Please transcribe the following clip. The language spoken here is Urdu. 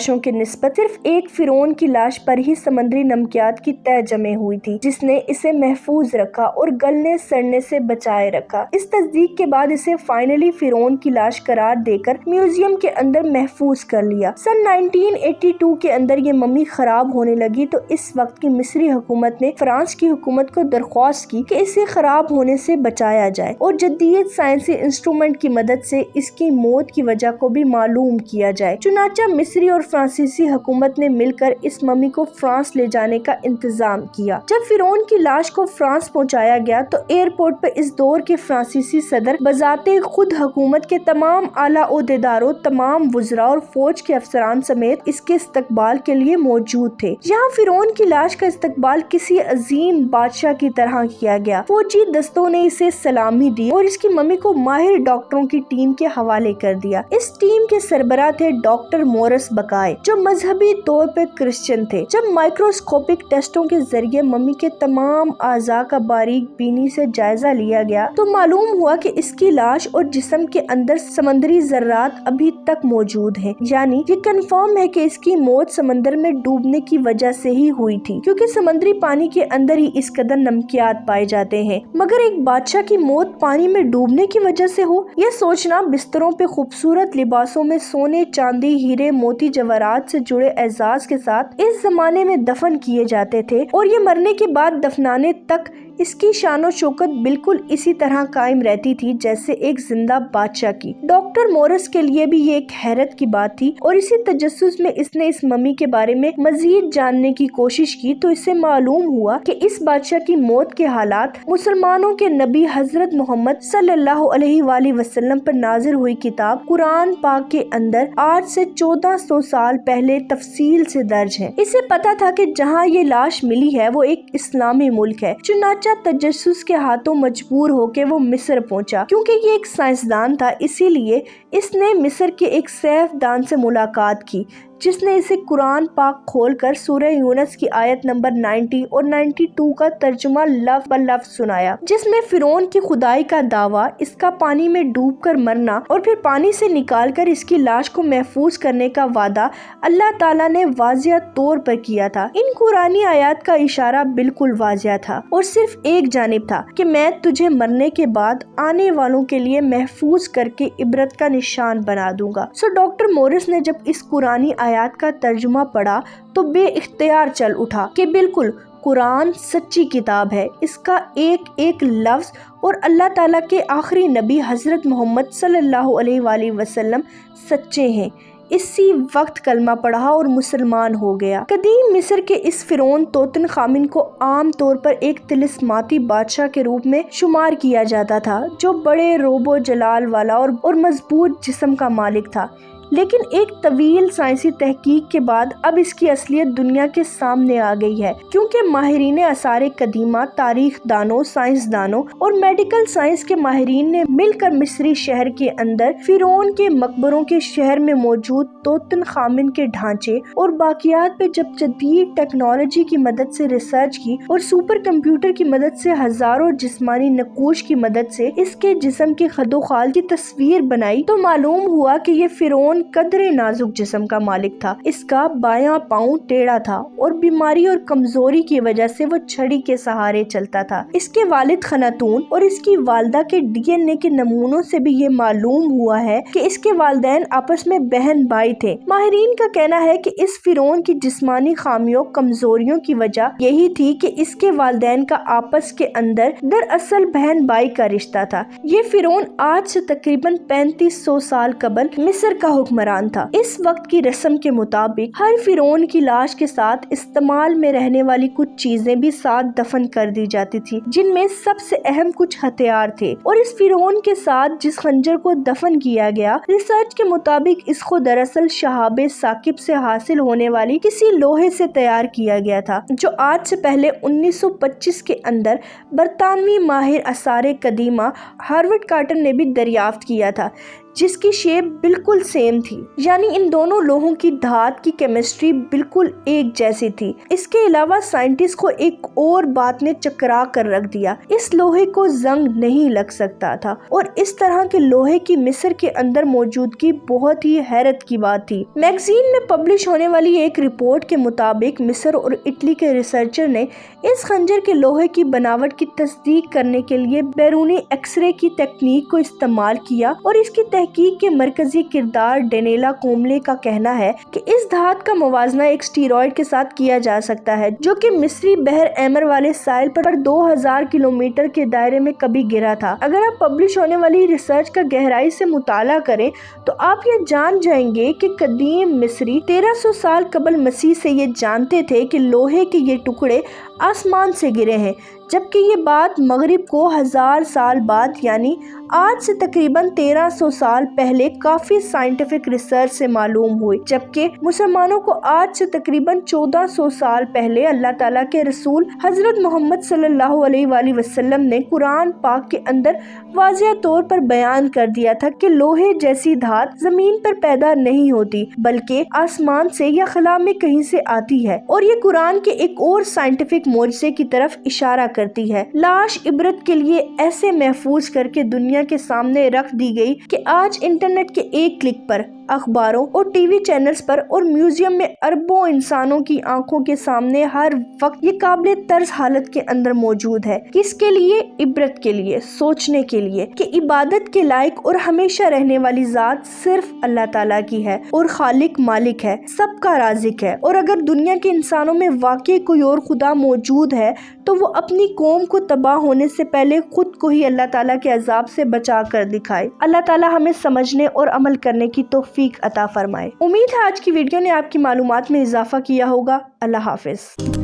لاشوں کے نسبت صرف ایک فرعون کی لاش پر ہی سمندری نمکیات کی تہ جمے ہوئی تھی، جس نے اسے محفوظ رکھا اور گلنے سڑنے سے بچائے رکھا۔ اس تصدیق کے بعد اسے فائنلی فرعون کی لاش قرار دے کر میوزیم کے اندر محفوظ کر لیا۔ سن 1982 کے اندر یہ ممی خراب ہونے لگی تو اس وقت کی مصری حکومت نے فرانس کی حکومت کو درخواست کی کہ اسے خراب ہونے سے بچایا جائے اور جدید سائنسی انسٹرومنٹ کی مدد سے اس کی موت کی وجہ کو بھی معلوم کیا جائے۔ چنانچہ مصری اور فرانسیسی حکومت نے مل کر اس ممی کو فرانس لے جانے کا انتظام کیا۔ جب فرعون کی لاش کو فرانس پہنچایا گیا تو ایئرپورٹ پر اس دور کے فرانسیسی صدر بذات خود حکومت کے تمام اعلیٰ عہدیداروں، تمام وزراء اور فوج کے افسران سمیت اس کے استقبال کے لیے موجود تھے۔ یہاں فرعون کی لاش کا استقبال کسی عظیم بادشاہ کی طرح کیا گیا۔ فوجی دستوں نے اسے سلامی دی اور اس کی ممی کو ماہر ڈاکٹروں کی ٹیم کے حوالے کر دیا۔ اس ٹیم کے سربراہ تھے ڈاکٹر مورس بقائے، جو مذہبی طور پر کرسچن تھے۔ جب مائکروسکوپک ٹیسٹوں کے ذریعے ممی کے تمام اعضاء کا باریک بینی سے جائزہ لیا گیا تو معلوم ہوا کہ اس کی لاش اور جسم کے اندر سمندری ذرات ابھی تک موجود ہیں، یعنی یہ کنفرم ہے کہ اس کی موت سمندر میں ڈوبنے کی وجہ سے ہی ہوئی تھی، کیونکہ سمندری پانی کے اندر ہی اس قدر نمکیات پائے جاتے ہیں۔ مگر ایک بادشاہ کی موت پانی میں ڈوبنے کی وجہ سے ہو، یہ سوچنا بستروں پہ خوبصورت لباسوں میں سونے، چاندی، ہیرے، موتی، جواہرات سے جڑے اعزاز کے ساتھ اس زمانے میں دفن کیے جاتے تھے، اور یہ مرنے کے بعد دفنانے تک اس کی شان و شوکت بالکل اسی طرح قائم رہتی تھی جیسے ایک زندہ بادشاہ کی۔ ڈاکٹر مورس کے لیے بھی یہ ایک حیرت کی بات تھی، اور اسی تجسس میں اس نے اس ممی کے بارے میں مزید جاننے کی کوشش کی تو اس سے معلوم ہوا کہ اس بادشاہ کی موت کے حالات مسلمانوں کے نبی حضرت محمد صلی اللہ علیہ وآلہ وسلم پر نازل ہوئی کتاب قرآن پاک کے اندر آج سے 1400 سال پہلے تفصیل سے درج ہیں۔ اسے پتا تھا کہ جہاں یہ لاش ملی ہے وہ ایک اسلامی ملک ہے، چنانچہ تجسس کے ہاتھوں مجبور ہو کے وہ مصر پہنچا۔ کیونکہ یہ ایک سائنسدان تھا، اسی لیے اس نے مصر کے ایک سیف دان سے ملاقات کی، جس نے اسے قرآن پاک کھول کر سورہ یونس کی آیت نمبر 90 اور 92 کا ترجمہ لفظ بہ لفظ سنایا، جس میں فرعون کی خدائی کا دعویٰ، اس کا پانی میں ڈوب کر مرنا اور پھر پانی سے نکال کر اس کی لاش کو محفوظ کرنے کا وعدہ اللہ تعالیٰ نے واضح طور پر کیا تھا۔ ان قرآنی آیات کا اشارہ بالکل واضح تھا اور صرف ایک جانب تھا کہ میں تجھے مرنے کے بعد آنے والوں کے لیے محفوظ کر کے عبرت کا نشان بنا دوں گا۔ ڈاکٹر مورس نے جب اس قرآنی آیات کا ترجمہ پڑھا تو بے اختیار چل اٹھا کہ بالکل قرآن سچی کتاب ہے، اس کا ایک ایک لفظ اور اللہ تعالیٰ کے آخری نبی حضرت محمد صلی اللہ علیہ وآلہ وسلم سچے ہیں۔ اسی وقت کلمہ پڑھا اور مسلمان ہو گیا۔ قدیم مصر کے اس فرعون توتن خامن کو عام طور پر ایک طلسماتی بادشاہ کے روپ میں شمار کیا جاتا تھا، جو بڑے روب و جلال والا اور مضبوط جسم کا مالک تھا۔ لیکن ایک طویل سائنسی تحقیق کے بعد اب اس کی اصلیت دنیا کے سامنے آ گئی ہے، کیونکہ ماہرین آثار قدیمہ، تاریخ دانوں، سائنس دانوں اور میڈیکل سائنس کے ماہرین نے مل کر مصری شہر کے اندر فرعون کے مقبروں کے شہر میں موجود توتن خامن کے ڈھانچے اور باقیات پہ جب جدید ٹیکنالوجی کی مدد سے ریسرچ کی اور سپر کمپیوٹر کی مدد سے ہزاروں جسمانی نقوش کی مدد سے اس کے جسم کے خد و خال کی تصویر بنائی تو معلوم ہوا کہ یہ فرعون قدرے نازک جسم کا مالک تھا۔ اس کا بایاں پاؤں ٹیڑھا تھا اور بیماری اور کمزوری کی وجہ سے وہ چھڑی کے سہارے چلتا تھا۔ اس کے والد خناتون اور اس کی والدہ کے ڈی این اے کے نمونوں سے بھی یہ معلوم ہوا ہے کہ اس کے والدین آپس میں بہن بھائی تھے۔ ماہرین کا کہنا ہے کہ اس فرعون کی جسمانی خامیوں، کمزوریوں کی وجہ یہی تھی کہ اس کے والدین کا آپس کے اندر دراصل بہن بھائی کا رشتہ تھا۔ یہ فرعون آج سے تقریباً 3500 سال قبل مصر کا حکمران تھا۔ اس وقت کی رسم کے مطابق ہر فرعون کی لاش کے ساتھ استعمال میں رہنے والی کچھ چیزیں بھی ساتھ دفن کر دی جاتی تھی، جن میں سب سے اہم کچھ ہتھیار تھے، اور اس فرعون کے ساتھ جس خنجر کو دفن کیا گیا، ریسرچ کے مطابق اس کو دراصل شہاب ثاقب سے حاصل ہونے والی کسی لوہے سے تیار کیا گیا تھا، جو آج سے پہلے 1925 کے اندر برطانوی ماہر آثار قدیمہ ہارورڈ کارٹر نے بھی دریافت کیا تھا، جس کی شیپ بالکل سیم تھی، یعنی ان دونوں لوہوں کی دھات کی کیمسٹری بالکل ایک جیسی تھی۔ اس کے علاوہ سائنٹسٹ کو ایک اور بات نے چکرا کر رکھ دیا، اس لوہے کو زنگ نہیں لگ سکتا تھا، اور اس طرح کے لوہے کی مصر کے اندر موجودگی بہت ہی حیرت کی بات تھی۔ میگزین میں پبلش ہونے والی ایک رپورٹ کے مطابق مصر اور اٹلی کے ریسرچر نے اس خنجر کے لوہے کی بناوٹ کی تصدیق کرنے کے لیے بیرونی ایکس رے کی تکنیک کو استعمال کیا، اور اس کی تحقیق کے مرکزی کردار ڈینیلا کوملے کا کہنا ہے کہ اس دھات کا موازنہ ایک اسٹیرائڈ کے ساتھ کیا جا سکتا ہے جو کہ مصری بحر احمر والے ساحل پر 2000 کلومیٹر کے دائرے میں کبھی گرا تھا۔ اگر آپ پبلش ہونے والی ریسرچ کا گہرائی سے مطالعہ کریں تو آپ یہ جان جائیں گے کہ قدیم مصری 1300 سال قبل مسیح سے یہ جانتے تھے کہ لوہے کے یہ ٹکڑے آسمان سے گرے ہیں، جبکہ یہ بات مغرب کو 1000 سال بعد یعنی آج سے تقریباً 1300 سال پہلے کافی سائنٹیفک ریسرچ سے معلوم ہوئی، جبکہ مسلمانوں کو آج سے تقریباً 1400 سال پہلے اللہ تعالیٰ کے رسول حضرت محمد صلی اللہ علیہ وآلہ وسلم نے قرآن پاک کے اندر واضح طور پر بیان کر دیا تھا کہ لوہے جیسی دھات زمین پر پیدا نہیں ہوتی بلکہ آسمان سے یا خلا میں کہیں سے آتی ہے، اور یہ قرآن کے ایک اور سائنٹیفک معجزے کی طرف اشارہ کرتی ہے۔ لاش عبرت کے لیے ایسے محفوظ کر کے دنیا کے سامنے رکھ دی گئی کہ آج انٹرنیٹ کے ایک کلک پر اخباروں اور ٹی وی چینلز پر اور میوزیم میں اربوں انسانوں کی آنکھوں کے سامنے ہر وقت یہ قابل طرز حالت کے اندر موجود ہے۔ کس کے لیے؟ عبرت کے لیے، سوچنے کے لیے کہ عبادت کے لائق اور ہمیشہ رہنے والی ذات صرف اللہ تعالیٰ کی ہے، اور خالق مالک ہے، سب کا رازق ہے، اور اگر دنیا کے انسانوں میں واقعی کوئی اور خدا موجود ہے تو وہ اپنی قوم کو تباہ ہونے سے پہلے خود کو ہی اللہ تعالیٰ کے عذاب سے بچا کر دکھائے۔ اللہ تعالیٰ ہمیں سمجھنے اور عمل کرنے کی توفیق عطا فرمائے۔ امید ہے آج کی ویڈیو نے آپ کی معلومات میں اضافہ کیا ہوگا۔ اللہ حافظ۔